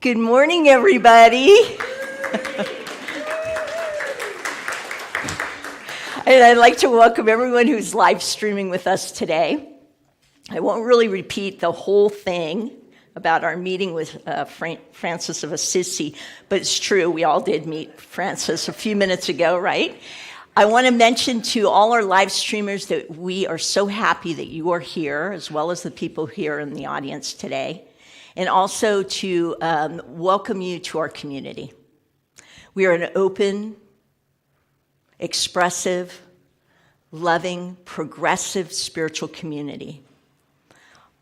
Good morning, everybody. And I'd like to welcome everyone who's live streaming with us today. I won't really repeat the whole thing about our meeting with Francis of Assisi, but it's true, we all did meet Francis a few minutes ago, right? I want to mention to all our live streamers that we are so happy that you are here, as well as the people here in the audience today, and also to welcome you to our community. We are an open, expressive, loving, progressive spiritual community.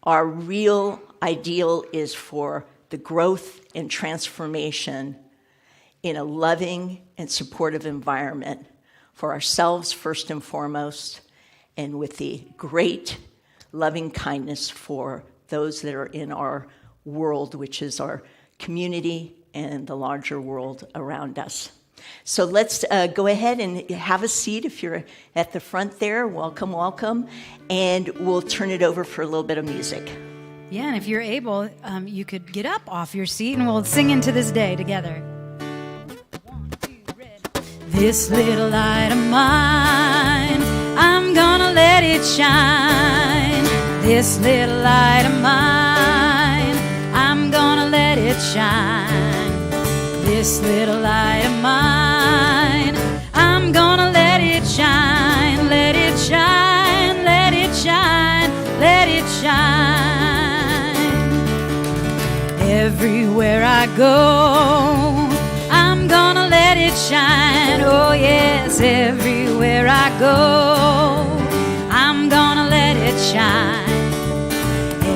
Our real ideal is for the growth and transformation in a loving and supportive environment for ourselves first and foremost, and with the great loving kindness for those that are in our world, which is our community and the larger world around us. So let's go ahead and have a seat if you're at the front there. Welcome, welcome. And we'll turn it over for a little bit of music. Yeah, and if you're able, you could get up off your seat and we'll sing into this day together. 1, 2, ready. This little light of mine, I'm gonna let it shine. This little light of mine, I'm gonna let it shine. This little light of mine, I'm gonna let it shine. Let it shine, let it shine, let it shine. Everywhere I go, I'm gonna let it shine. Oh yes, everywhere I go, I'm gonna let it shine.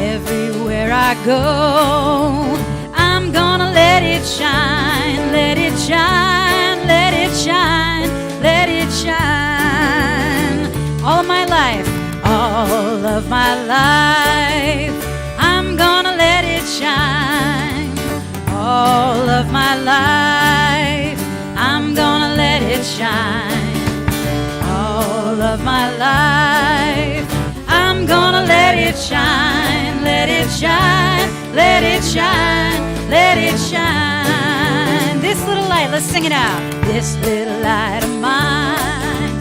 Everywhere I go, I'm gonna let it shine. Let it shine, let it shine, let it shine. All of my life, all of my life, I'm gonna let it shine. All of my life, I'm gonna let it shine. All of my life, I'm gonna let it shine. Let it shine, let it shine, let it shine. This little light, let's sing it out. This little light of mine,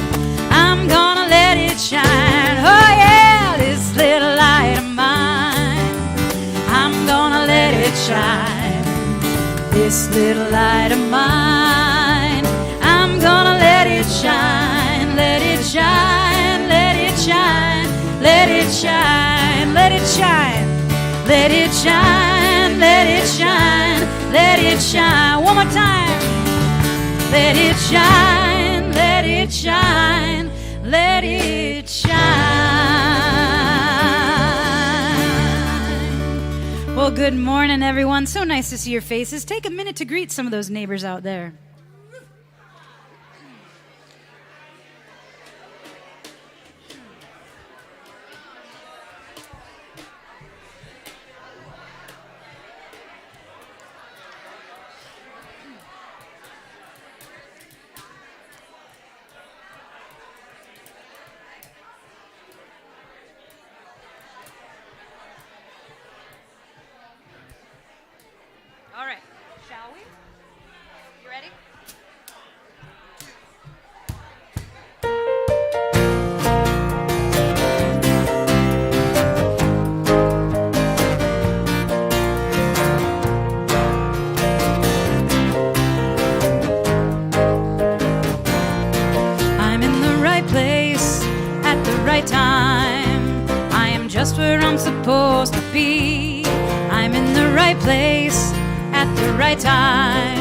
I'm gonna let it shine. Oh yeah, this little light of mine, I'm gonna let it shine. This little light of mine, I'm gonna let it shine. Let it shine, let it shine, let it shine, let it shine. Let it shine, let it shine, let it shine. One more time. Let it shine, let it shine, let it shine. Well, good morning, everyone. So nice to see your faces. Take a minute to greet some of those neighbors out there. All right, shall we? You ready? I'm in the right place at the right time. I am just where I'm supposed to be. I'm in the right place at the right time.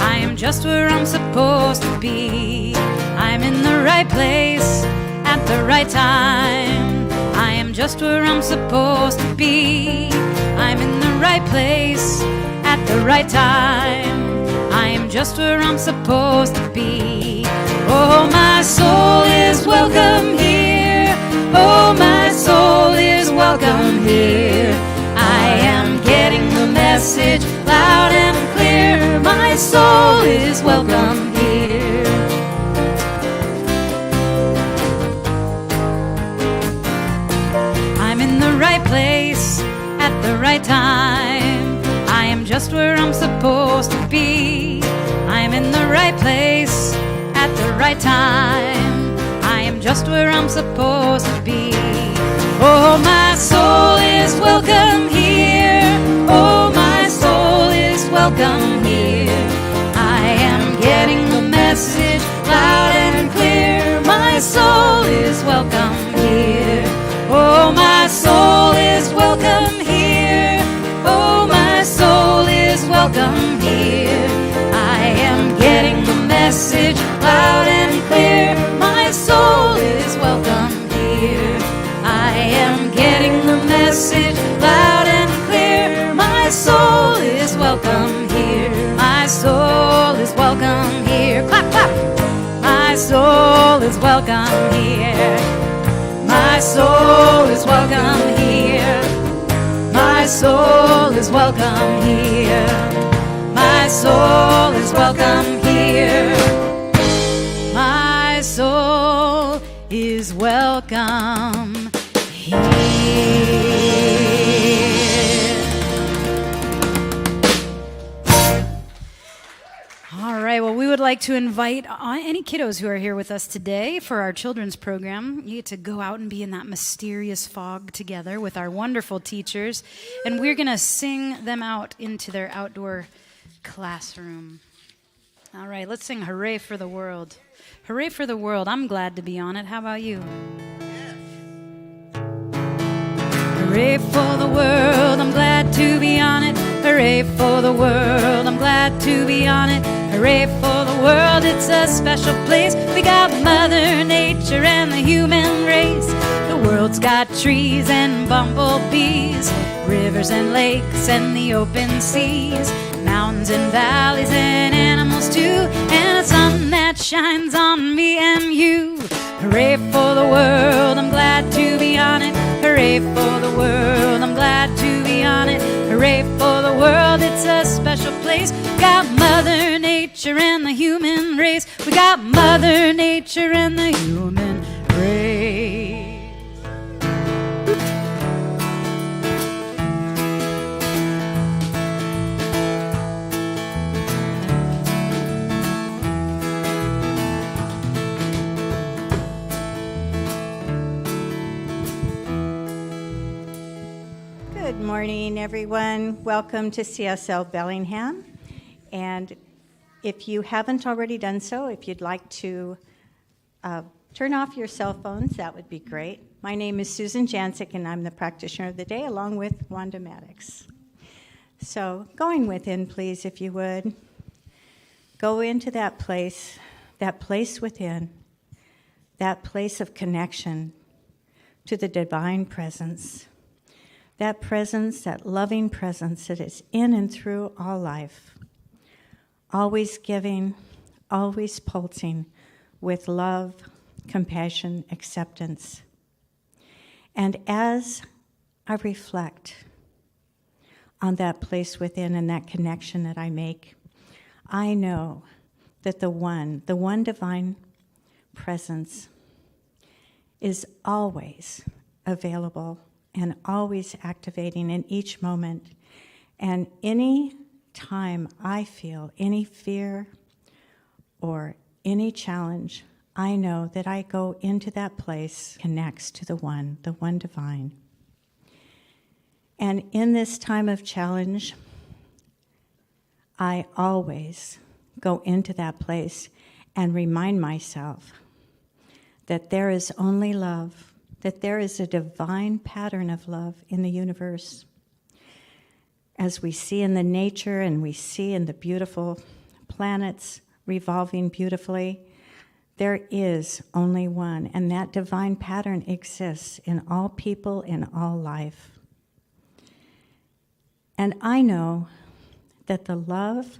I am just where I'm supposed to be. I'm in the right place at the right time. I am just where I'm supposed to be. I'm in the right place at the right time. I am just where I'm supposed to be. Oh, my soul is welcome here. Oh, my soul is welcome here. I am getting the message loud and clear. My soul is welcome here. I'm in the right place at the right time. I am just where I'm supposed to be. I'm in the right place at the right time. I am just where I'm supposed to be. Oh, my soul is welcome here. Oh, my soul is welcome here. I am getting the message loud and clear. My soul is welcome here. Oh, my soul is welcome here. Oh, my soul is welcome here. I am getting the message loud and clear. My soul is welcome here. I am getting the message loud and clear. My soul is welcome here. My soul is welcome here. Clap, clap. My soul is welcome here. My soul is welcome here. My soul is welcome here. My soul is welcome here. My soul is welcome here. All right, well, we would like to invite any kiddos who are here with us today for our children's program. You get to go out and be in that mysterious fog together with our wonderful teachers, and we're going to sing them out into their outdoor classroom. All right, let's sing Hooray for the World. Hooray for the world. I'm glad to be on it. How about you? Hooray for the world, I'm glad to be on it. Hooray for the world, I'm glad to be on it. Hooray for the world, it's a special place. We got Mother Nature and the human race. The world's got trees and bumblebees, rivers and lakes and the open seas, mountains and valleys and animals too, and a sun that shines on me and you. Hooray for the world, I'm glad to be on it. Hooray for the world, I'm glad to be on it. Hooray for the world, it's a special place. We got Mother Nature and the human race. We got Mother Nature and the human race. Good morning, everyone. Welcome to CSL Bellingham. And if you haven't already done so, if you'd like to turn off your cell phones, that would be great. My name is Susan Jancic, and I'm the practitioner of the day, along with Wanda Maddox. So going within, please, if you would. Go into that place within, that place of connection to the divine presence. That presence, that loving presence that is in and through all life, always giving, always pulsing with love, compassion, acceptance. And as I reflect on that place within and that connection that I make, I know that the one divine presence is always available and always activating in each moment. And any time I feel any fear or any challenge, I know that I go into that place, connects to the one divine. And in this time of challenge, I always go into that place and remind myself that there is only love, that there is a divine pattern of love in the universe. As we see in the nature and we see in the beautiful planets revolving beautifully, there is only one, and that divine pattern exists in all people, in all life. And I know that the love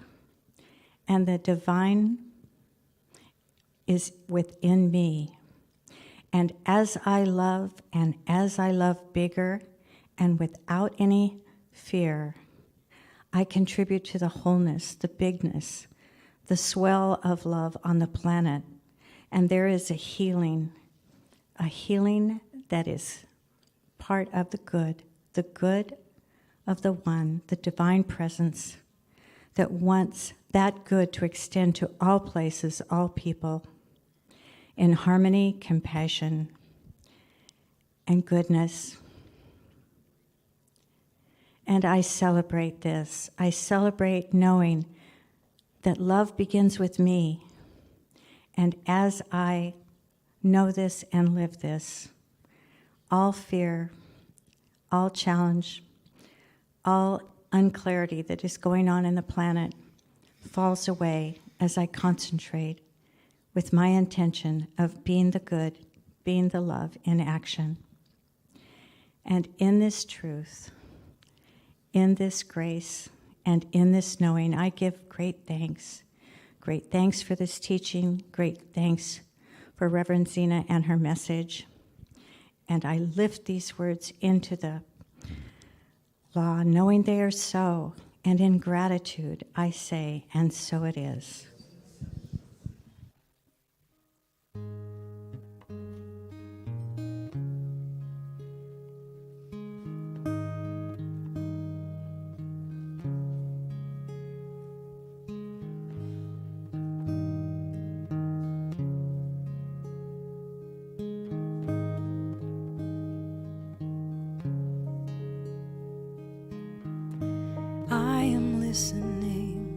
and the divine is within me. And as I love bigger and without any fear, I contribute to the wholeness, the bigness, the swell of love on the planet. And there is a healing that is part of the good of the one, the divine presence that wants that good to extend to all places, all people, in harmony, compassion, and goodness. And I celebrate this. I celebrate knowing that love begins with me. And as I know this and live this, all fear, all challenge, all unclarity that is going on in the planet falls away as I concentrate with my intention of being the good, being the love in action. And in this truth, in this grace, and in this knowing, I give great thanks. Great thanks for this teaching. Great thanks for Reverend Zina and her message. And I lift these words into the law, knowing they are so. And in gratitude, I say, and so it is. I am listening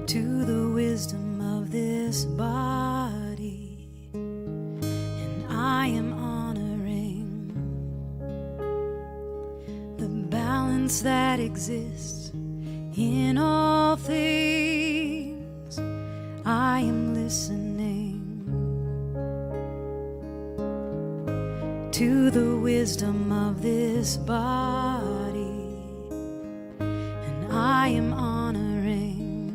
to the wisdom of this body, and I am honoring the balance that exists in all things. I am listening to the wisdom of this body, and I am honoring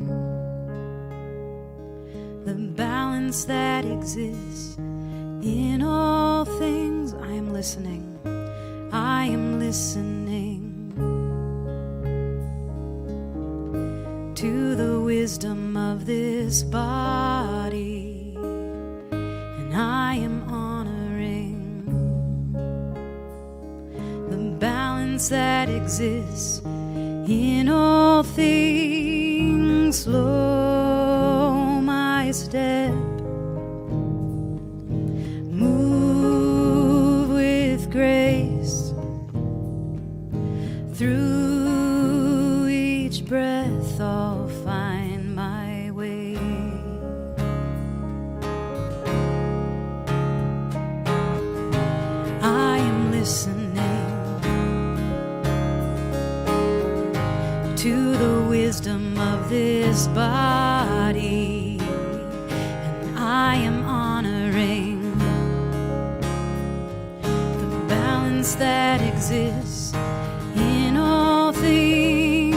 the balance that exists in all things. I am listening. I am listening to the wisdom of this body, and I am honoring the balance that exists in all things. Slow my step, move with grace through each breath. I'll find my way. I am listening to the wisdom of this body, and I am honoring the balance that exists in all things.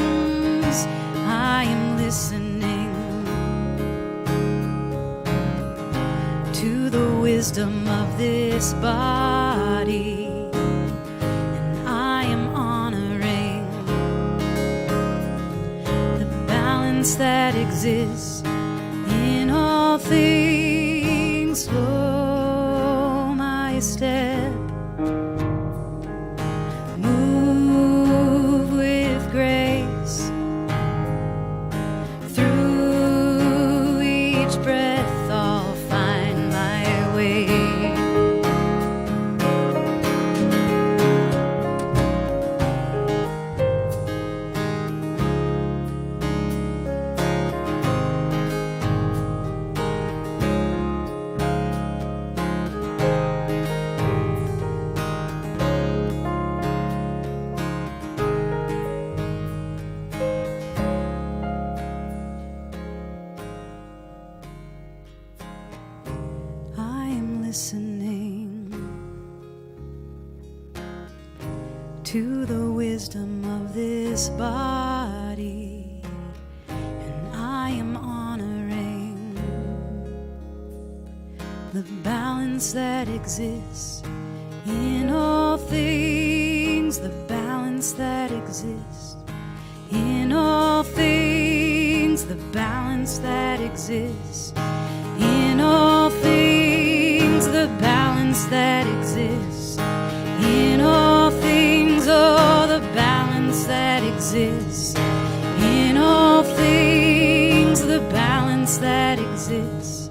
I am listening to the wisdom of this body, and I am honoring the balance that exists in all things. Slow my step, move with grace through each breath. I'll find my way. I am listening to the wisdom of this body, and I am honoring the balance that exists in all things. The balance that exists in all things. The balance that exists in all things. The balance that exists in all things. Oh, the balance that exists in all things, the balance that exists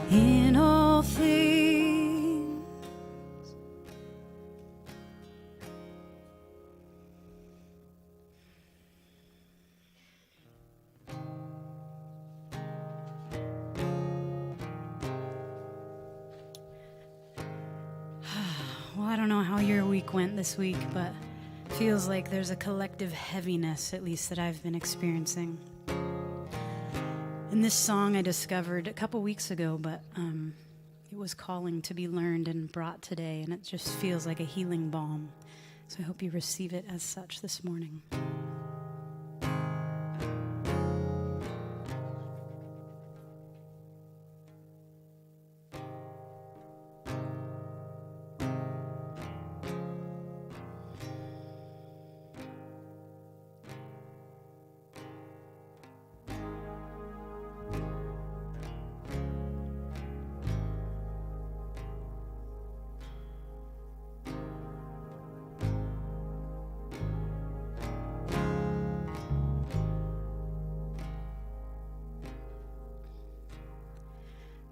in all things. Well, I don't know how your week went this week, but it feels like there's a collective heaviness, at least that I've been experiencing. And this song I discovered a couple weeks ago, but it was calling to be learned and brought today, and it just feels like a healing balm. So I hope you receive it as such this morning.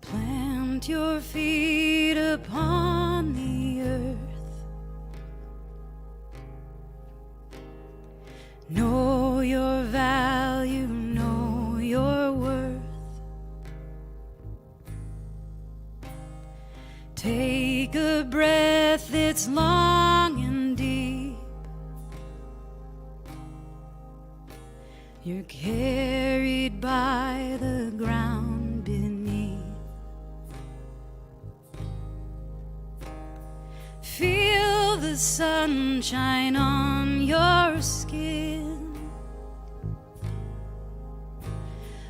Plant your feet upon the earth. Know your value, know your worth. Take a breath, it's long and deep. You're carried by the ground beneath. Feel the sunshine on your skin.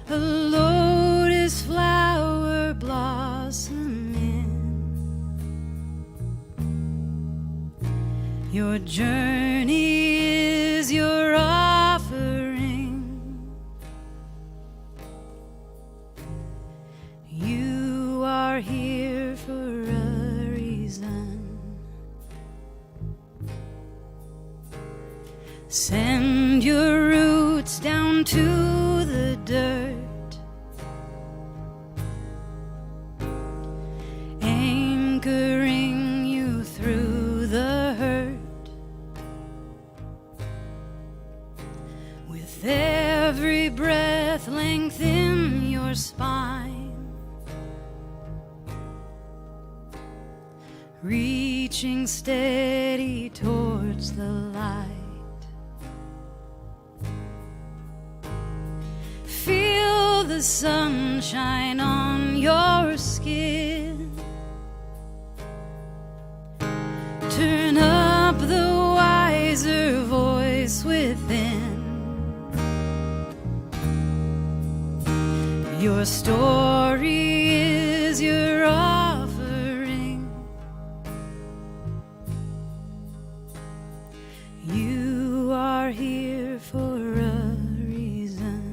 A lotus flower blossoming. Your journey is your offering. You are here for a reason. Send your roots down to the dirt, anchoring you through the hurt. With every breath, lengthen your spine, reaching steady towards the light. Feel the sunshine on your skin. Turn up the wiser voice within. Your story is your offering. You are here for a reason.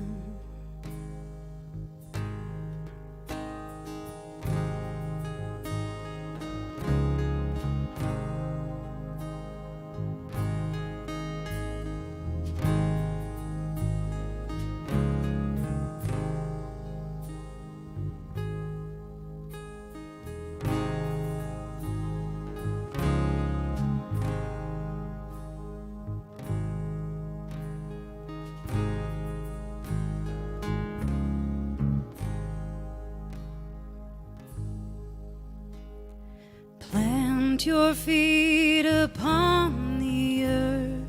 Plant your feet upon the earth.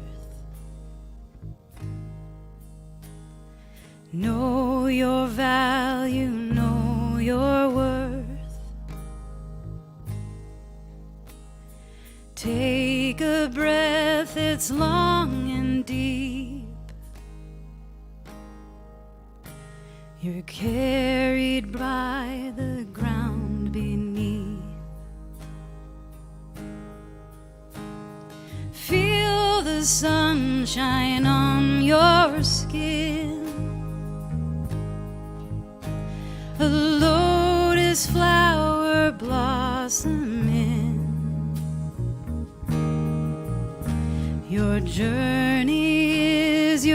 Know your value, know your worth. Take a breath, it's long and deep. You're carried by the ground beneath. Feel the sunshine on your skin. A lotus flower blossoming. Your journey is your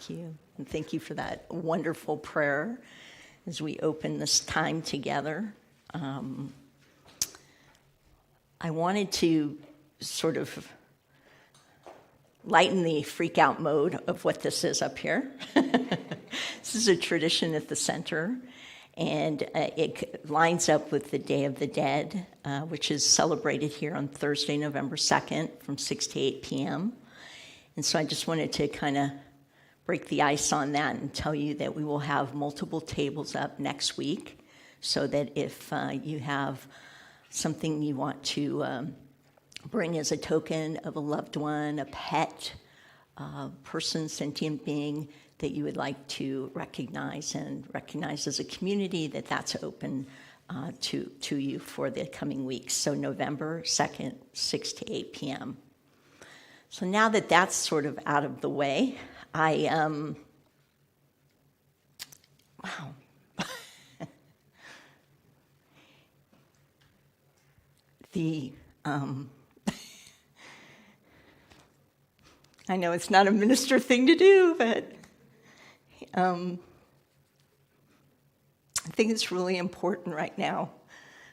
thank you. And thank you for that wonderful prayer as we open this time together. I wanted to sort of lighten the freak out mode of what this is up here. This is a tradition at the center, and it lines up with the Day of the Dead, which is celebrated here on Thursday, November 2nd from 6 to 8 p.m. And so I just wanted to kind of break the ice on that and tell you that we will have multiple tables up next week, so that if you have something you want to bring as a token of a loved one, a pet, person, sentient being that you would like to recognize as a community, that's open to you for the coming weeks. So November 2nd, 6 to 8 p.m. So now that that's sort of out of the way, wow. I know it's not a minister thing to do, but I think it's really important right now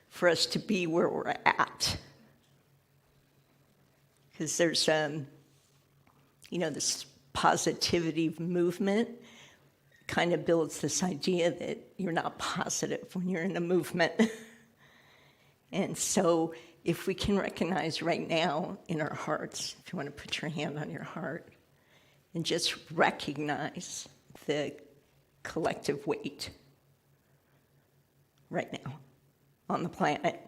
for us to be where we're at. Because there's, this positivity movement kind of builds this idea that you're not positive when you're in a movement. And so if we can recognize right now in our hearts, if you want to put your hand on your heart, and just recognize the collective weight right now on the planet.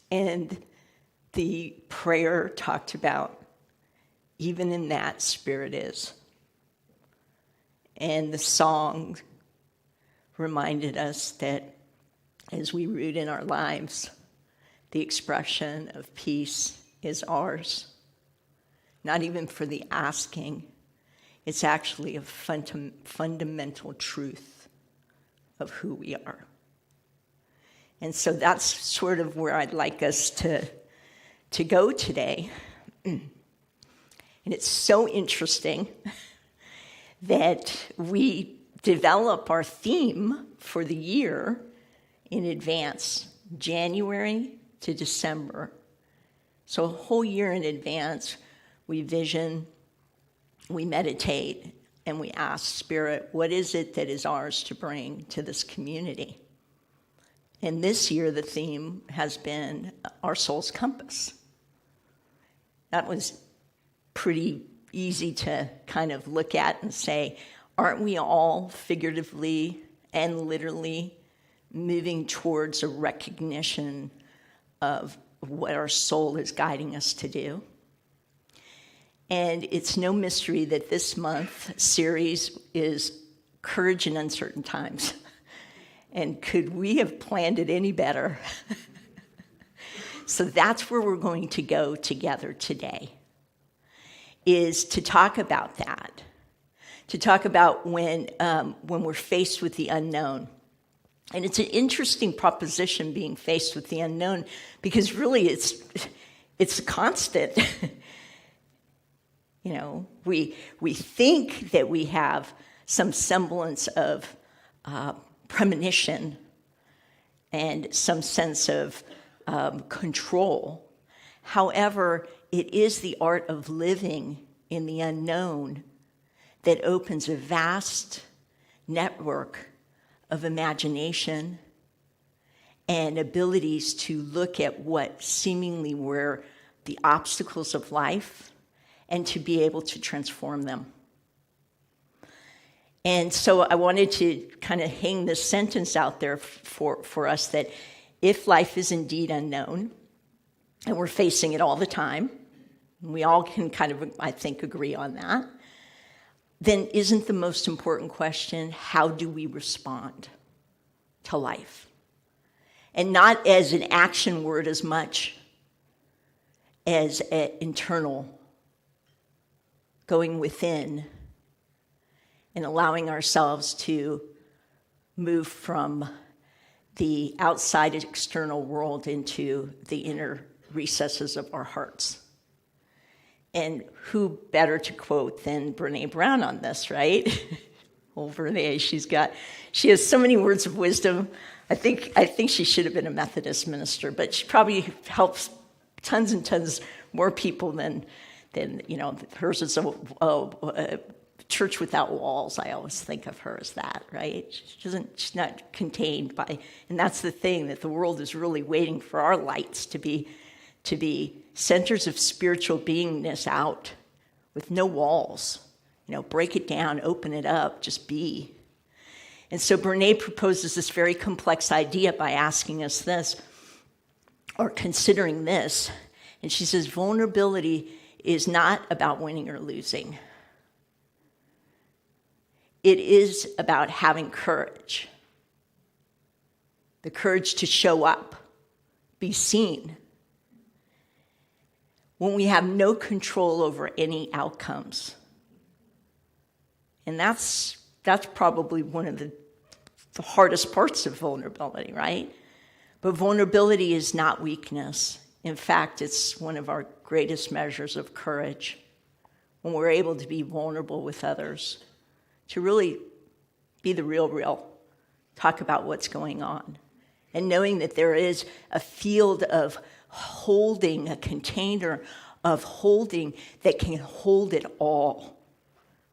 And the prayer talked about, even in that, Spirit is. And the song reminded us that as we root in our lives, the expression of peace is ours. Not even for the asking. It's actually a fundamental truth of who we are. And so that's sort of where I'd like us to go today. And it's so interesting that we develop our theme for the year in advance, January to December. So a whole year in advance, we vision, we meditate, and we ask Spirit, what is it that is ours to bring to this community? And this year, the theme has been our soul's compass. That was pretty easy to kind of look at and say, aren't we all figuratively and literally moving towards a recognition of what our soul is guiding us to do? And it's no mystery that this month series is Courage in Uncertain Times. And could we have planned it any better? So that's where we're going to go together today, is to talk about that, to talk about when we're faced with the unknown. And it's an interesting proposition, being faced with the unknown, because really it's a constant. We think that we have some semblance of premonition and some sense of control. However, it is the art of living in the unknown that opens a vast network of imagination and abilities to look at what seemingly were the obstacles of life and to be able to transform them. And so I wanted to kind of hang this sentence out there for us, that if life is indeed unknown, and we're facing it all the time, and we all can kind of, I think, agree on that, then isn't the most important question, how do we respond to life? And not as an action word as much as an internal, going within and allowing ourselves to move from the outside external world into the inner recesses of our hearts. And who better to quote than Brene Brown on this, right? Well, Brene, she has so many words of wisdom. I think she should have been a Methodist minister, but she probably helps tons and tons more people than hers is a church without walls. I always think of her as that, right? She's not contained by, and that's the thing, that the world is really waiting for our lights to be centers of spiritual beingness out with no walls. Break it down, open it up, just be. And so Brene proposes this very complex idea by asking us this, or considering this. And she says, vulnerability is not about winning or losing. It is about having courage. The courage to show up, be seen. When we have no control over any outcomes. And that's probably one of the hardest parts of vulnerability, right? But vulnerability is not weakness. In fact, it's one of our greatest measures of courage when we're able to be vulnerable with others, to really be the real, talk about what's going on. And knowing that there is a field of holding, a container of holding that can hold it all,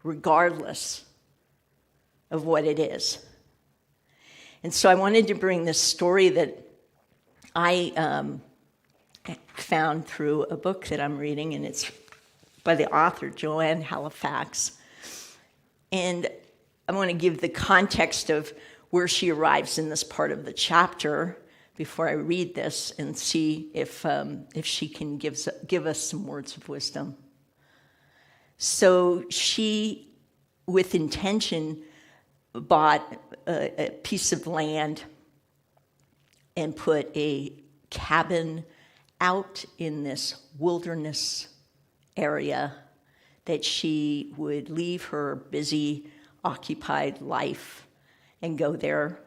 regardless of what it is. And so I wanted to bring this story that I found through a book that I'm reading, and it's by the author, Joanne Halifax. And I want to give the context of where she arrives in this part of the chapter before I read this and see if she can give us some words of wisdom. So she, with intention, bought a piece of land and put a cabin out in this wilderness area that she would leave her busy, occupied life and go there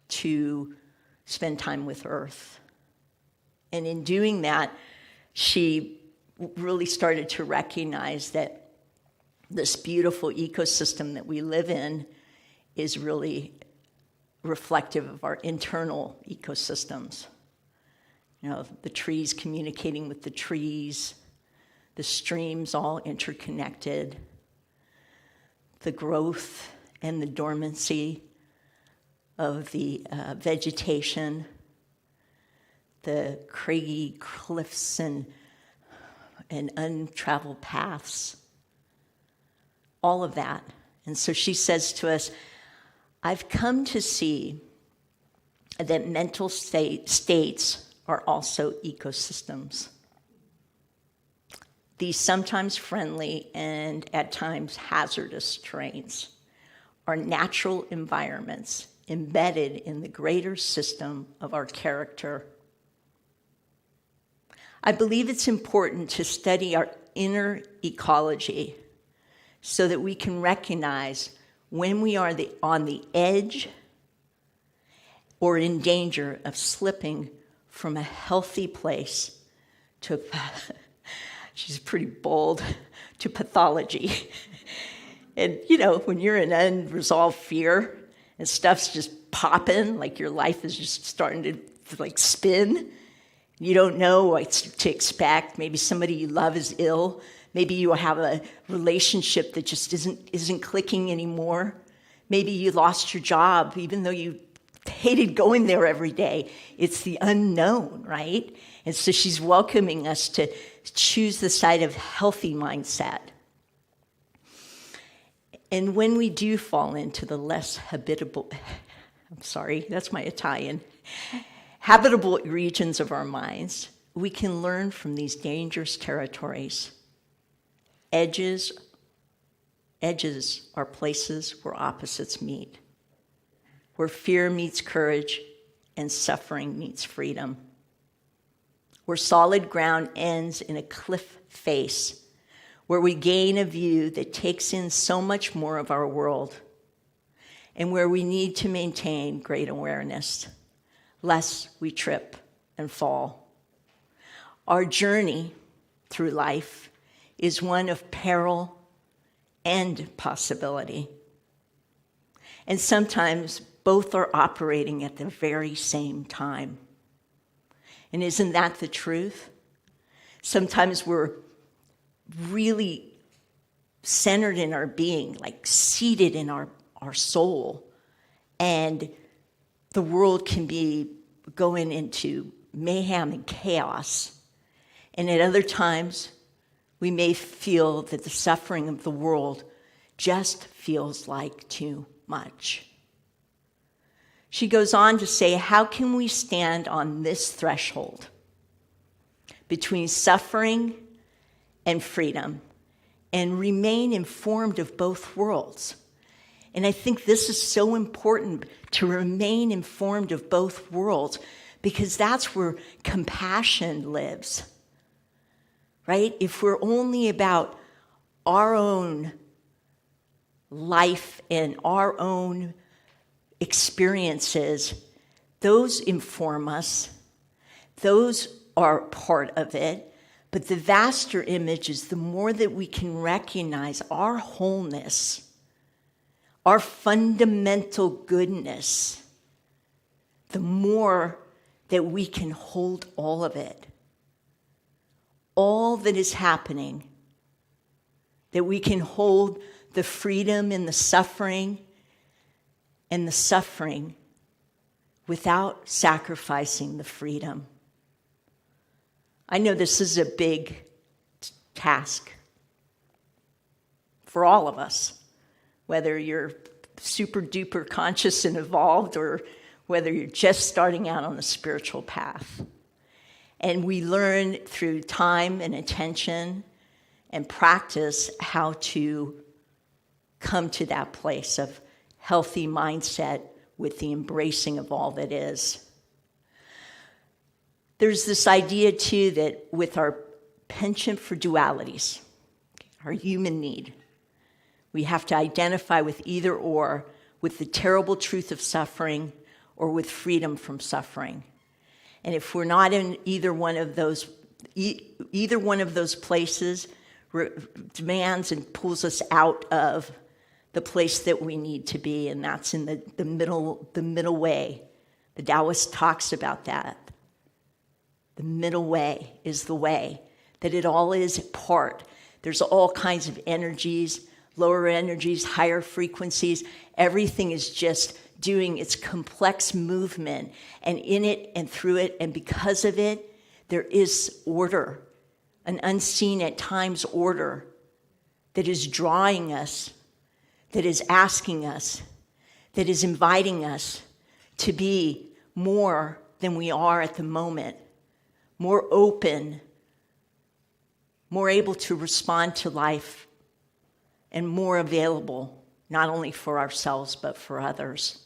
to spend time with Earth. And in doing that, she really started to recognize that this beautiful ecosystem that we live in is really reflective of our internal ecosystems. The trees communicating with the trees, the streams all interconnected, the growth and the dormancy of the vegetation, the craggy cliffs and untraveled paths, all of that. And so she says to us, I've come to see that mental states are also ecosystems. These sometimes friendly and at times hazardous terrains are natural environments embedded in the greater system of our character. I believe it's important to study our inner ecology so that we can recognize when we are on the edge or in danger of slipping from a healthy place to, she's pretty bold, to pathology. And, when you're in unresolved fear and stuff's just popping, like your life is just starting to spin, you don't know what to expect. Maybe somebody you love is ill. Maybe you have a relationship that just isn't clicking anymore. Maybe you lost your job, even though you hated going there every day. It's the unknown, right? And so she's welcoming us to choose the side of healthy mindset. And when we do fall into the less habitable, that's my Italian, habitable regions of our minds, we can learn from these dangerous territories. Edges are places where opposites meet, where fear meets courage and suffering meets freedom, where solid ground ends in a cliff face, where we gain a view that takes in so much more of our world, and where we need to maintain great awareness, lest we trip and fall. Our journey through life is one of peril and possibility. And sometimes both are operating at the very same time. And isn't that the truth? Sometimes we're really centered in our being, like seated in our soul, and the world can be going into mayhem and chaos. And at other times, we may feel that the suffering of the world just feels like too much. She goes on to say, how can we stand on this threshold between suffering and freedom and remain informed of both worlds? And I think this is so important, to remain informed of both worlds, because that's where compassion lives, right? If we're only about our own life and our own experiences, those inform us, those are part of it, but the vaster image is the more that we can recognize our wholeness, our fundamental goodness, the more that we can hold all of it, all that is happening, that we can hold the freedom in the suffering and the suffering without sacrificing the freedom. I know this is a big task for all of us, whether you're super duper conscious and evolved or whether you're just starting out on the spiritual path. And we learn through time and attention and practice how to come to that place of healthy mindset with the embracing of all that is. There's this idea, too, that with our penchant for dualities, our human need, we have to identify with either or, with the terrible truth of suffering or with freedom from suffering. And if we're not in either one of those places, demands and pulls us out of the place that we need to be, and that's in the middle way. The Taoist talks about that. The middle way is the way, that it all is part. There's all kinds of energies, lower energies, higher frequencies. Everything is just doing its complex movement, and in it and through it, and because of it, there is order, an unseen at times order that is drawing us, that is asking us, that is inviting us to be more than we are at the moment, more open, more able to respond to life, and more available, not only for ourselves, but for others.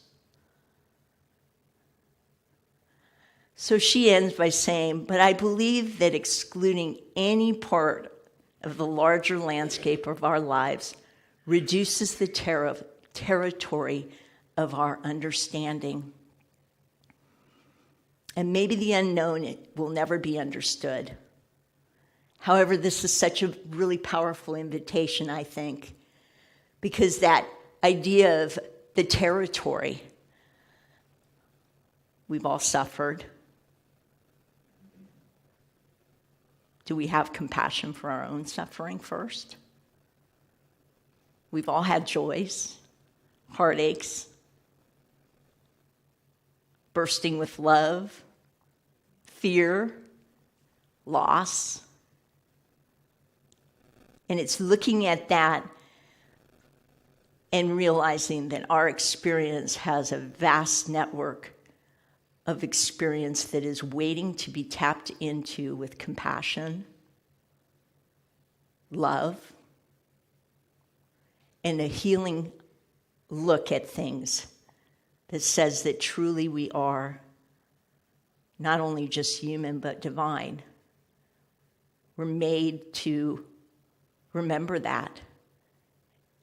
So she ends by saying, but I believe that excluding any part of the larger landscape of our lives reduces the territory of our understanding. And maybe the unknown will never be understood. However, this is such a really powerful invitation, I think, because that idea of the territory, we've all suffered. Do we have compassion for our own suffering first? We've all had joys, heartaches, bursting with love, fear, loss. And it's looking at that and realizing that our experience has a vast network of experience that is waiting to be tapped into with compassion, love, and a healing look at things that says that truly we are not only just human, but divine. We're made to remember that.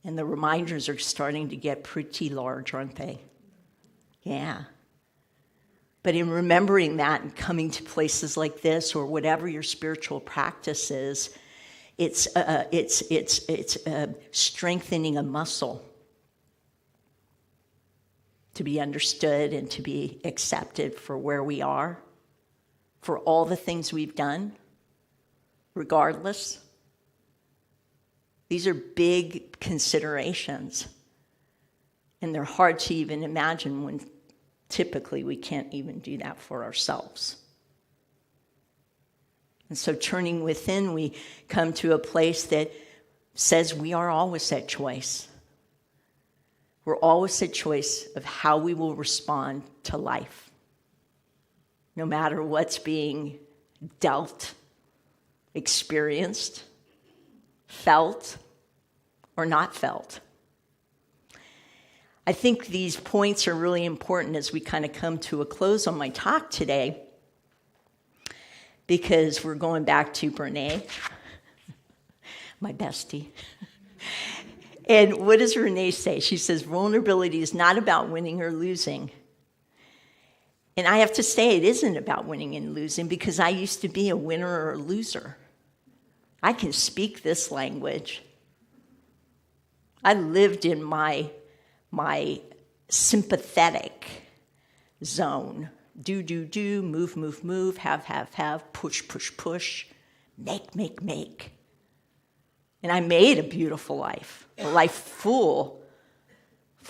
And the reminders are starting to get pretty large, aren't they? Yeah. But in remembering that and coming to places like this or whatever your spiritual practice is, It's strengthening a muscle to be understood and to be accepted for where we are, for all the things we've done, regardless. These are big considerations, and they're hard to even imagine when typically we can't even do that for ourselves. And so turning within, we come to a place that says we are always at choice. We're always at choice of how we will respond to life, no matter what's being dealt, experienced, felt, or not felt. I think these points are really important as we kind of come to a close on my talk today, because we're going back to Brene, my bestie. And what does Renee say? She says, vulnerability is not about winning or losing. And I have to say, it isn't about winning and losing, because I used to be a winner or a loser. I can speak this language. I lived in my sympathetic zone. Do, move, have, push, make. And I made a beautiful life, a life full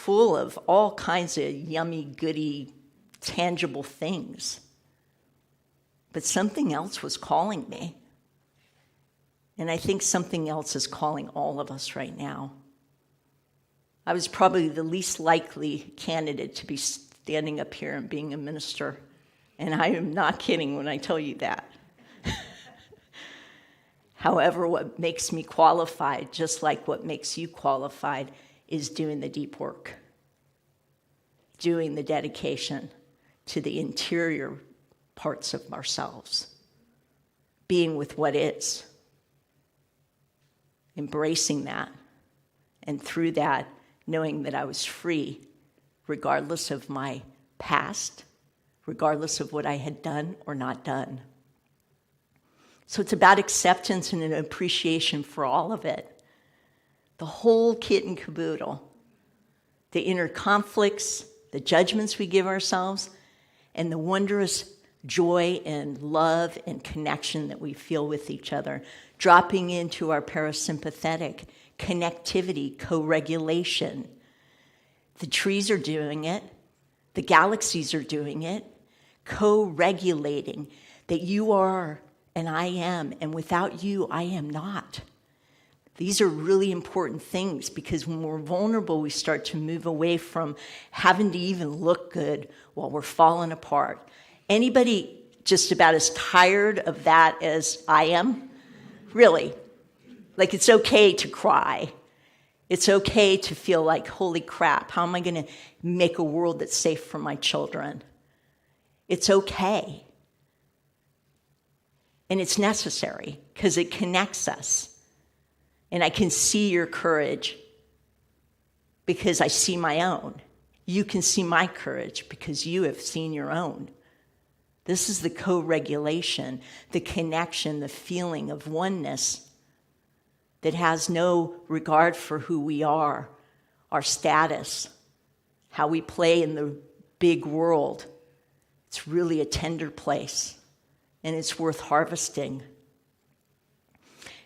of all kinds of yummy, goody, tangible things. But something else was calling me. And I think something else is calling all of us right now. I was probably the least likely candidate to be standing up here and being a minister. And I am not kidding when I tell you that. However, what makes me qualified, just like what makes you qualified, is doing the deep work, doing the dedication to the interior parts of ourselves, being with what is, embracing that, and through that, knowing that I was free, regardless of my past, regardless of what I had done or not done. So it's about acceptance and an appreciation for all of it. The whole kit and caboodle. The inner conflicts, the judgments we give ourselves, and the wondrous joy and love and connection that we feel with each other. Dropping into our parasympathetic connectivity, co-regulation. The trees are doing it. The galaxies are doing it. Co-regulating that you are and I am, and without you, I am not. These are really important things, because when we're vulnerable, we start to move away from having to even look good while we're falling apart. Anybody just about as tired of that as I am? Really? Like, it's okay to cry. It's okay to feel like, holy crap, how am I going to make a world that's safe for my children? It's okay. And it's necessary, because it connects us. And I can see your courage because I see my own. You can see my courage because you have seen your own. This is the co-regulation, the connection, the feeling of oneness that has no regard for who we are, our status, how we play in the big world. It's really a tender place, and it's worth harvesting.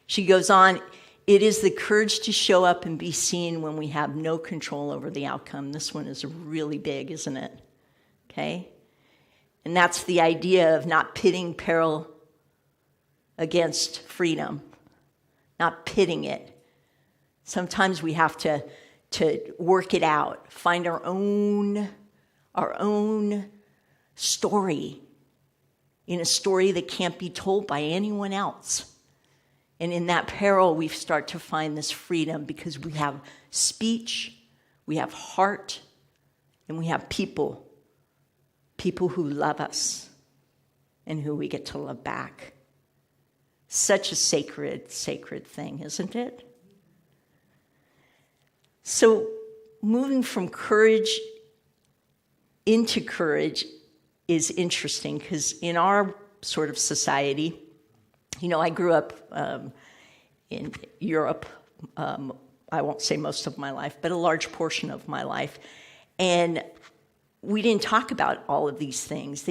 She goes on, it is the courage to show up and be seen when we have no control over the outcome. This one is really big, isn't it? Okay? And that's the idea of not pitting peril against freedom, not pitting it. Sometimes we have to work it out, find our own story in a story that can't be told by anyone else. And in that peril, we start to find this freedom because we have speech, we have heart, and we have people who love us and who we get to love back. Such a sacred, sacred thing, isn't it? So moving from courage into courage is interesting, because in our sort of society, you know, I grew up in Europe. I won't say most of my life, but a large portion of my life. And we didn't talk about all of these things.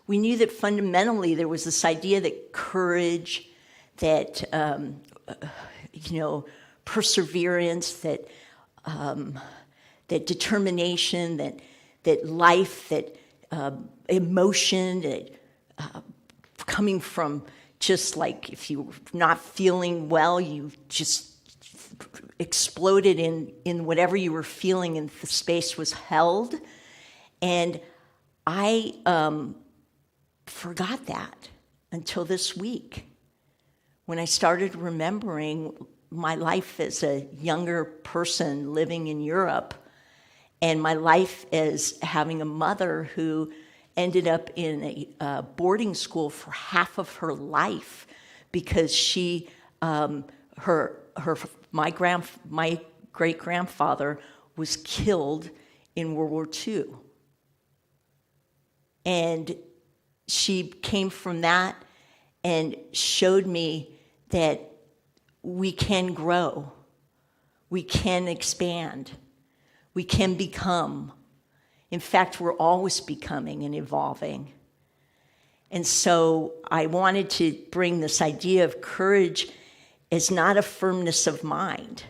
We knew that fundamentally there was this idea that courage, that, perseverance, that determination, that life, that emotion, that coming from just like if you're not feeling well, you just exploded in whatever you were feeling and the space was held. And I forgot that until this week when I started remembering my life as a younger person living in Europe and my life as having a mother who ended up in a boarding school for half of her life because she, my great-grandfather was killed in World War II. And she came from that and showed me that we can grow, we can expand, we can become. In fact, we're always becoming and evolving. And so I wanted to bring this idea of courage as not a firmness of mind.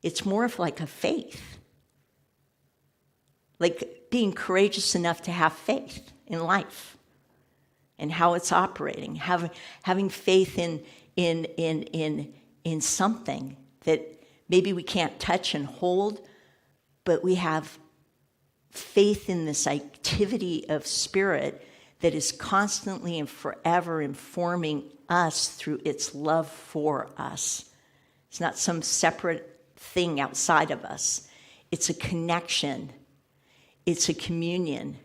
It's more of like a faith. Like being courageous enough to have faith in life and how it's operating, having faith in something that maybe we can't touch and hold, but we have faith in this activity of spirit that is constantly and forever informing us through its love for us. It's not some separate thing outside of us. It's a connection. It's a communion.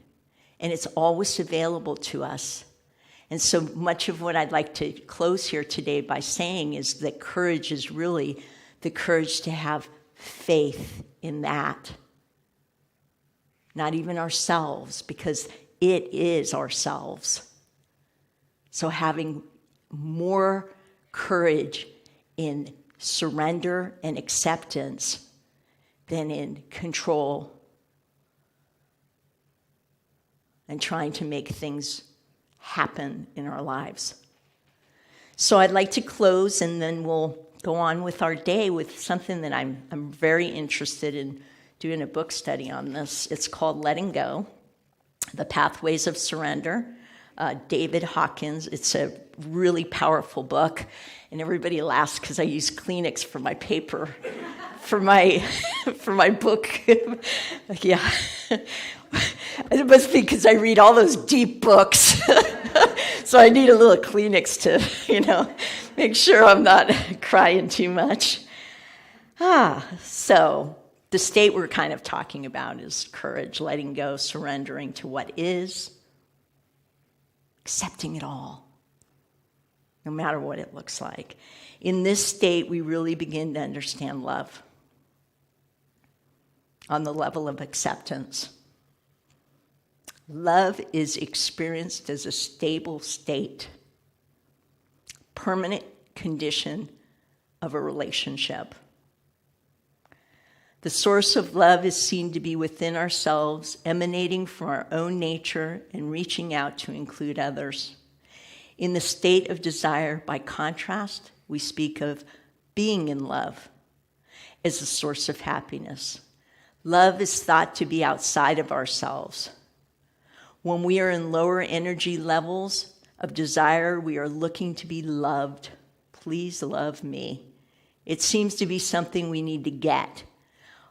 And it's always available to us. And so much of what I'd like to close here today by saying is that courage is really the courage to have faith in that. Not even ourselves, because it is ourselves. So having more courage in surrender and acceptance than in control and trying to make things happen in our lives. So I'd like to close, and then we'll go on with our day with something that I'm very interested in doing a book study on this. It's called Letting Go, The Pathways of Surrender. David Hawkins. It's a really powerful book, and everybody laughs because I use Kleenex for my paper, for my book. Yeah, it must be because I read all those deep books, so I need a little Kleenex to, make sure I'm not crying too much. So the state we're kind of talking about is courage, letting go, surrendering to what is. Accepting it all, no matter what it looks like. In this state, we really begin to understand love on the level of acceptance. Love is experienced as a stable state, permanent condition of a relationship. The source of love is seen to be within ourselves, emanating from our own nature and reaching out to include others. In the state of desire, by contrast, we speak of being in love as a source of happiness. Love is thought to be outside of ourselves. When we are in lower energy levels of desire, we are looking to be loved. Please love me. It seems to be something we need to get.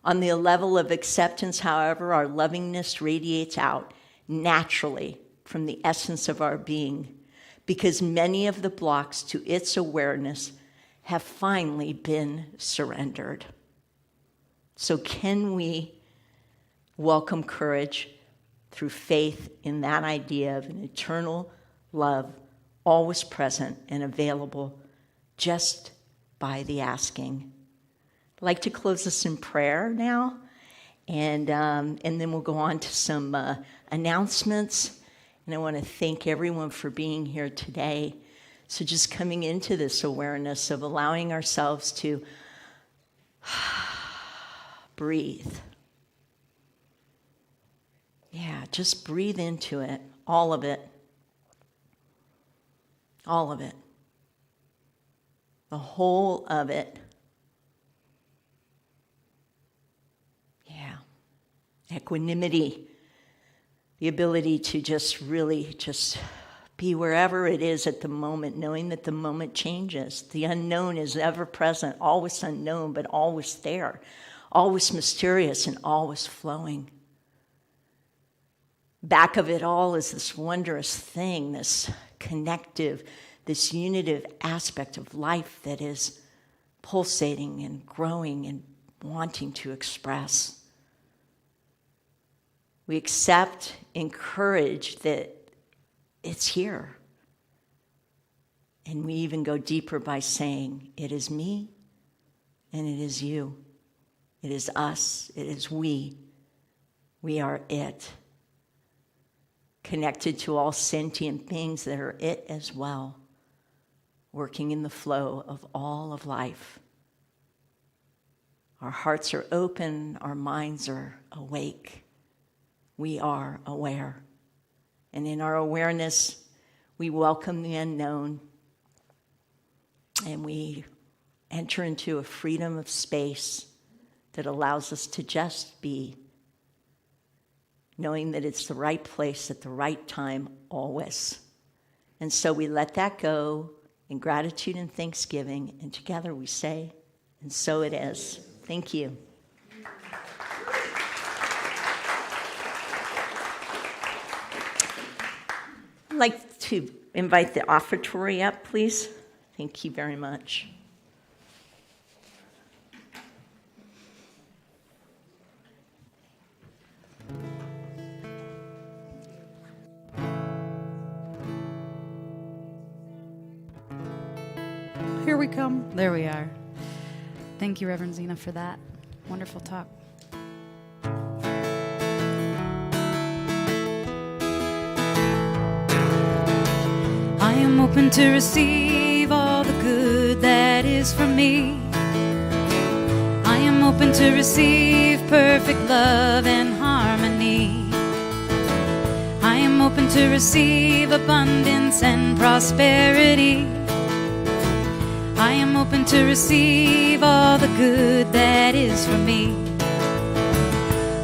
On the level of acceptance, however, our lovingness radiates out naturally from the essence of our being, because many of the blocks to its awareness have finally been surrendered. So can we welcome courage through faith in that idea of an eternal love, always present and available just by the asking? I'd like to close this in prayer now, and then we'll go on to some announcements. And I want to thank everyone for being here today. So just coming into this awareness of allowing ourselves to breathe. Yeah, just breathe into it, all of it. All of it. The whole of it. Yeah. Equanimity. The ability to just really just be wherever it is at the moment, knowing that the moment changes. The unknown is ever present, always unknown, but always there, always mysterious and always flowing. Back of it all is this wondrous thing, this connective, this unitive aspect of life that is pulsating and growing and wanting to express. We accept, encourage that it's here. And we even go deeper by saying, it is me and it is you. It is us. It is we. We are it. Connected to all sentient beings that are it as well. Working in the flow of all of life. Our hearts are open. Our minds are awake. We are aware. And in our awareness, we welcome the unknown. And we enter into a freedom of space that allows us to just be, knowing that it's the right place at the right time always. And so we let that go in gratitude and thanksgiving, and together we say, and so it is. Thank you. I'd like to invite the offertory up, please. Thank you very much. Here we come. There we are. Thank you, Reverend Zina, for that wonderful talk. I am open to receive all the good that is from me. I am open to receive perfect love and harmony. I am open to receive abundance and prosperity. I am open to receive all the good that is from me.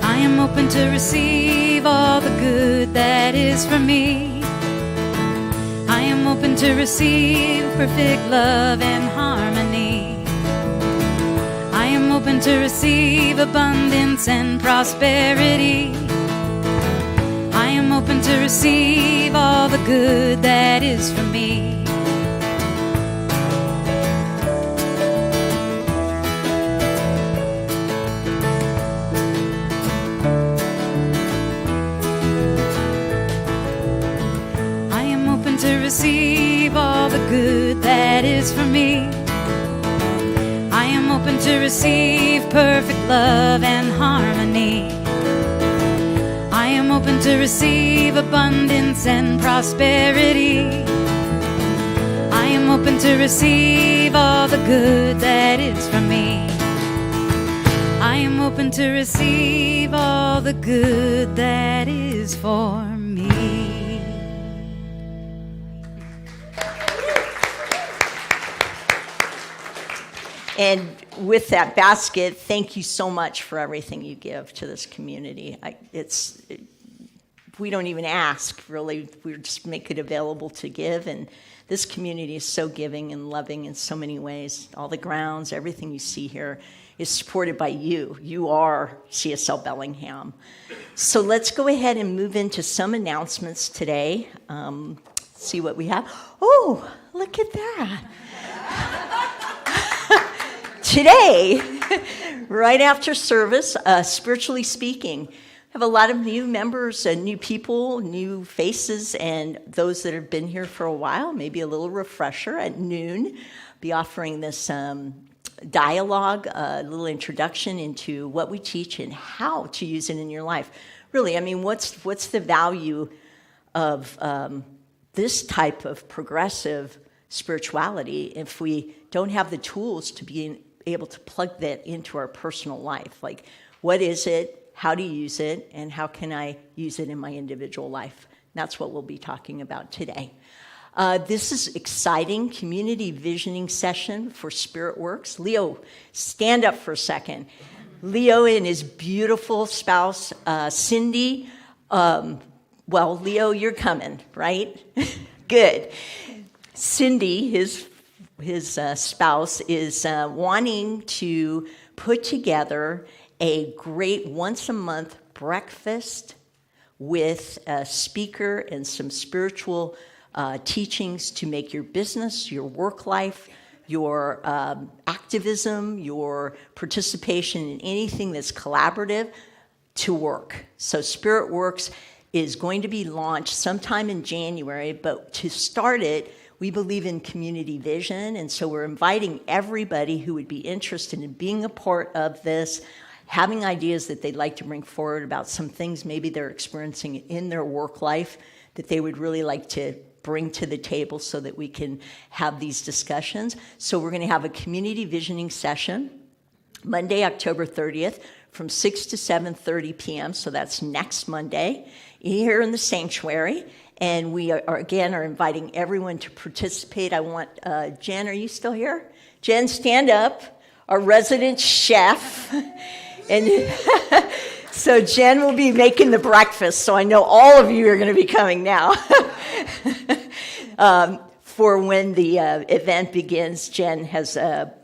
I am open to receive all the good that is from me. I am open to receive perfect love and harmony. I am open to receive abundance and prosperity. I am open to receive all the good that is from me. Receive all the good that is for me. I am open to receive perfect love and harmony. I am open to receive abundance and prosperity. I am open to receive all the good that is from me. I am open to receive all the good that is for me. And with that basket, thank you so much for everything you give to this community. We don't even ask, really. We just make it available to give. And this community is so giving and loving in so many ways. All the grounds, everything you see here is supported by you. You are CSL Bellingham. So let's go ahead and move into some announcements today. See what we have. Oh, look at that. Today, right after service, spiritually speaking, I have a lot of new members and new people, new faces, and those that have been here for a while, maybe a little refresher at noon. Be offering this dialogue, a little introduction into what we teach and how to use it in your life. Really, I mean, what's the value of this type of progressive spirituality if we don't have the tools to be able to plug that into our personal life. Like, what is it? How to use it? And how can I use it in my individual life? That's what we'll be talking about today. This is exciting community visioning session for Spirit Works. Leo, stand up for a second. Leo and his beautiful spouse, Cindy. Well, Leo, you're coming, right? Good. Cindy, his spouse, is wanting to put together a great once-a-month breakfast with a speaker and some spiritual teachings to make your business, your work life, your activism, your participation in anything that's collaborative to work. So Spirit Works is going to be launched sometime in January, but to start it, we believe in community vision, and so we're inviting everybody who would be interested in being a part of this, having ideas that they'd like to bring forward about some things maybe they're experiencing in their work life that they would really like to bring to the table so that we can have these discussions. So we're going to have a community visioning session Monday, October 30th from 6 to 7:30 p.m., so that's next Monday, here in the sanctuary. And we are inviting everyone to participate. I want, Jen, are you still here? Jen, stand up, our resident chef. And so Jen will be making the breakfast, so I know all of you are going to be coming now. For when the event begins, Jen has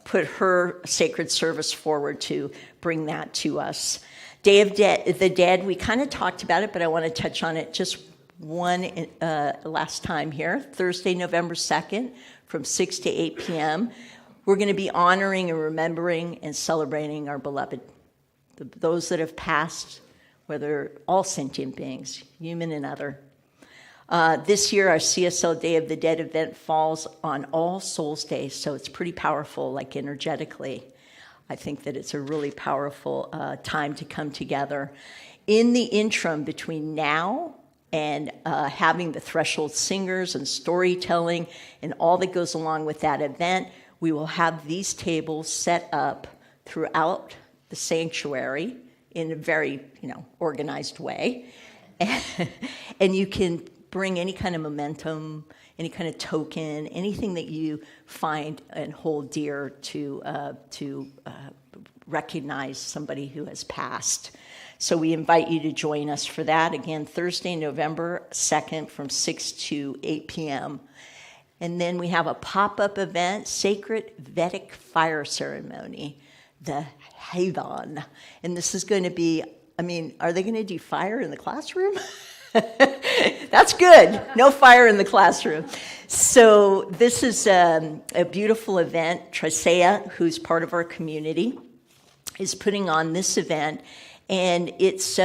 put her sacred service forward to bring that to us. Day of the Dead, we kind of talked about it, but I want to touch on it just one last time here. Thursday, November 2nd, from 6 to 8 p.m. We're going to be honoring and remembering and celebrating our beloved, those that have passed, whether all sentient beings, human and other. This year, our CSL Day of the Dead event falls on All Souls Day, so it's pretty powerful, like energetically. I think that it's a really powerful time to come together. In the interim between now and having the Threshold Singers and storytelling and all that goes along with that event, we will have these tables set up throughout the sanctuary in a very, organized way. And you can bring any kind of momentum, any kind of token, anything that you find and hold dear to recognize somebody who has passed. So we invite you to join us for that. Again, Thursday, November 2nd from 6 to 8 p.m. And then we have a pop-up event, Sacred Vedic Fire Ceremony, the Havan. And this is going to be, are they going to do fire in the classroom? That's good. No fire in the classroom. So this is a beautiful event. Trisea, who's part of our community, is putting on this event. And it's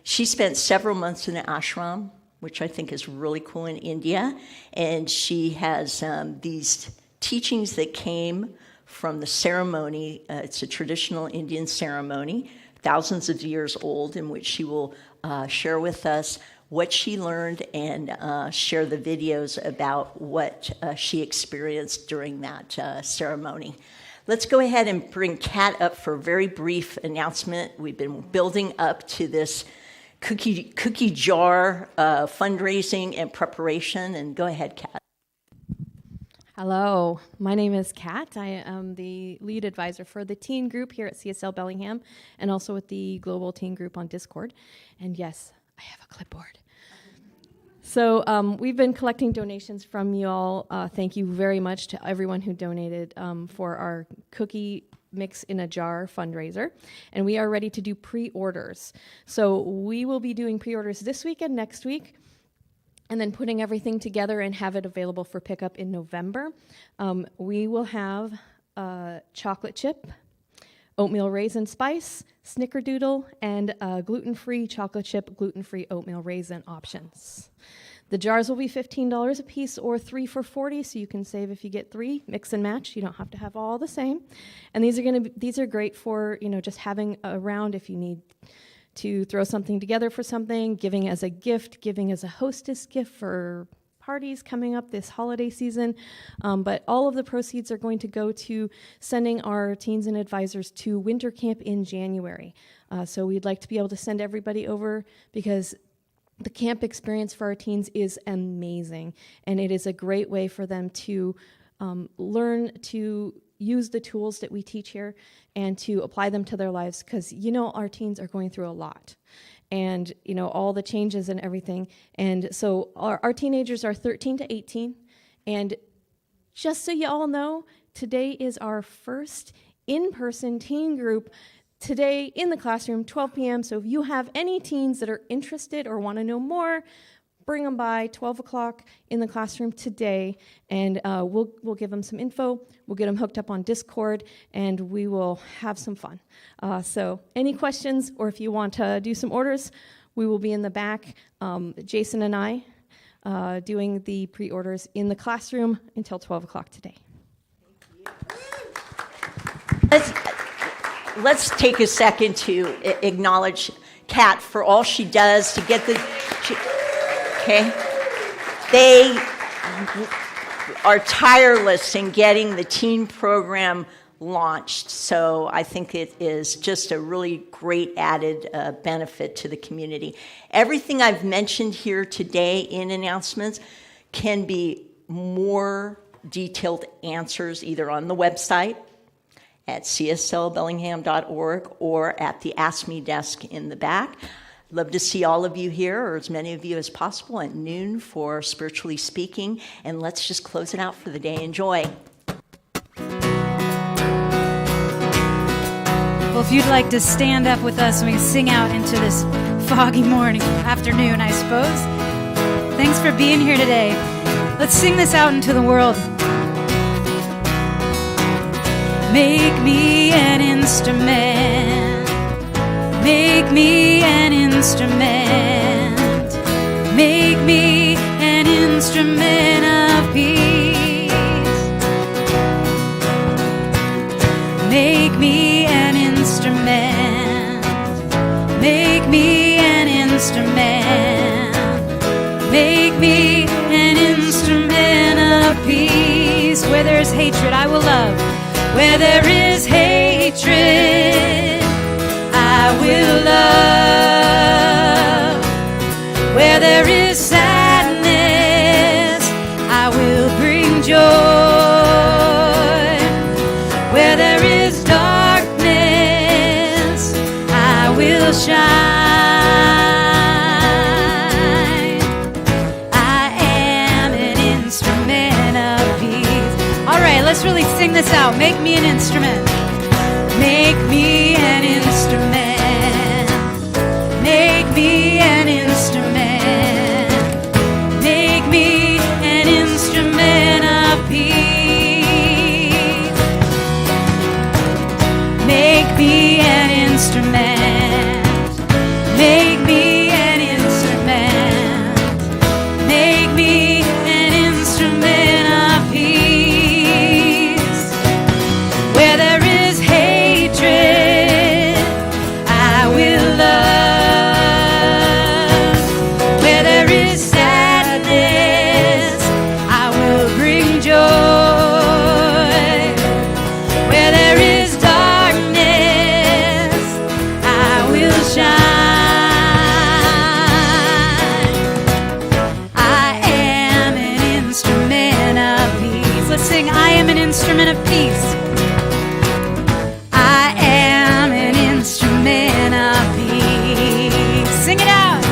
she spent several months in an ashram, which I think is really cool, in India. And she has these teachings that came from the ceremony. It's a traditional Indian ceremony, thousands of years old, in which she will share with us what she learned and share the videos about what she experienced during that ceremony. Let's go ahead and bring Kat up for a very brief announcement. We've been building up to this cookie jar fundraising and preparation, and go ahead, Kat. Hello, my name is Kat. I am the lead advisor for the teen group here at CSL Bellingham and also with the global teen group on Discord. And yes, I have a clipboard. So we've been collecting donations from you all. Thank you very much to everyone who donated for our cookie mix in a jar fundraiser. And we are ready to do pre-orders. So we will be doing pre-orders this week and next week, and then putting everything together and have it available for pickup in November. We will have chocolate chip, oatmeal raisin spice, snickerdoodle, and gluten-free chocolate chip, gluten-free oatmeal raisin options. The jars will be $15 a piece or 3 for $40, so you can save if you get 3. Mix and match. You don't have to have all the same. And these are great for just having around if you need to throw something together for something, giving as a gift, giving as a hostess gift for parties coming up this holiday season. But all of the proceeds are going to go to sending our teens and advisors to winter camp in January. So we'd like to be able to send everybody over because the camp experience for our teens is amazing, and it is a great way for them to learn to use the tools that we teach here and to apply them to their lives, because our teens are going through a lot, and all the changes and everything. And so our teenagers are 13 to 18, and just so you all know, today is our first in-person teen group today in the classroom, 12 p.m. So if you have any teens that are interested or want to know more, bring them by 12 o'clock in the classroom today, and we'll give them some info. We'll get them hooked up on Discord, and we will have some fun. So any questions, or if you want to do some orders, we will be in the back, Jason and I, doing the pre-orders in the classroom until 12 o'clock today. Let's take a second to acknowledge Kat for all she does to get okay? They are tireless in getting the teen program launched, so I think it is just a really great added benefit to the community. Everything I've mentioned here today in announcements can be more detailed answers either on the website at cslbellingham.org or at the Ask Me desk in the back. Love to see all of you here, or as many of you as possible, at noon for Spiritually Speaking. And let's just close it out for the day. Enjoy. Well, if you'd like to stand up with us and we can sing out into this foggy morning, afternoon, I suppose. Thanks for being here today. Let's sing this out into the world. Make me an instrument. Make me an instrument. Make me an instrument of peace. Make me an instrument. Make me an instrument. Make me an instrument of peace. Where there's hatred, I will love. Where there is hatred, I will love. Where there is sadness, I will bring joy. Where there is darkness, I will shine. I am an instrument of peace. All right, let's really sing this out. Make me an instrument. Make me an instrument. Make me an instrument. Make me an instrument of peace. Make me an instrument. Make me an instrument. Make me an instrument of peace. Where there is hatred, I will love. Where there is sadness, I will bring joy. Where there is darkness, I will shine. I am an instrument of peace. Let's sing, I am an instrument of peace. I am an instrument of peace. Sing it out.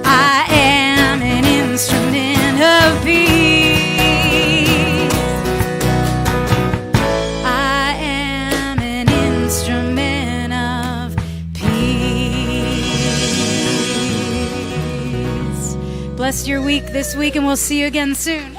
I am an instrument of peace. I am an instrument of peace. Bless your week this week, and we'll see you again soon.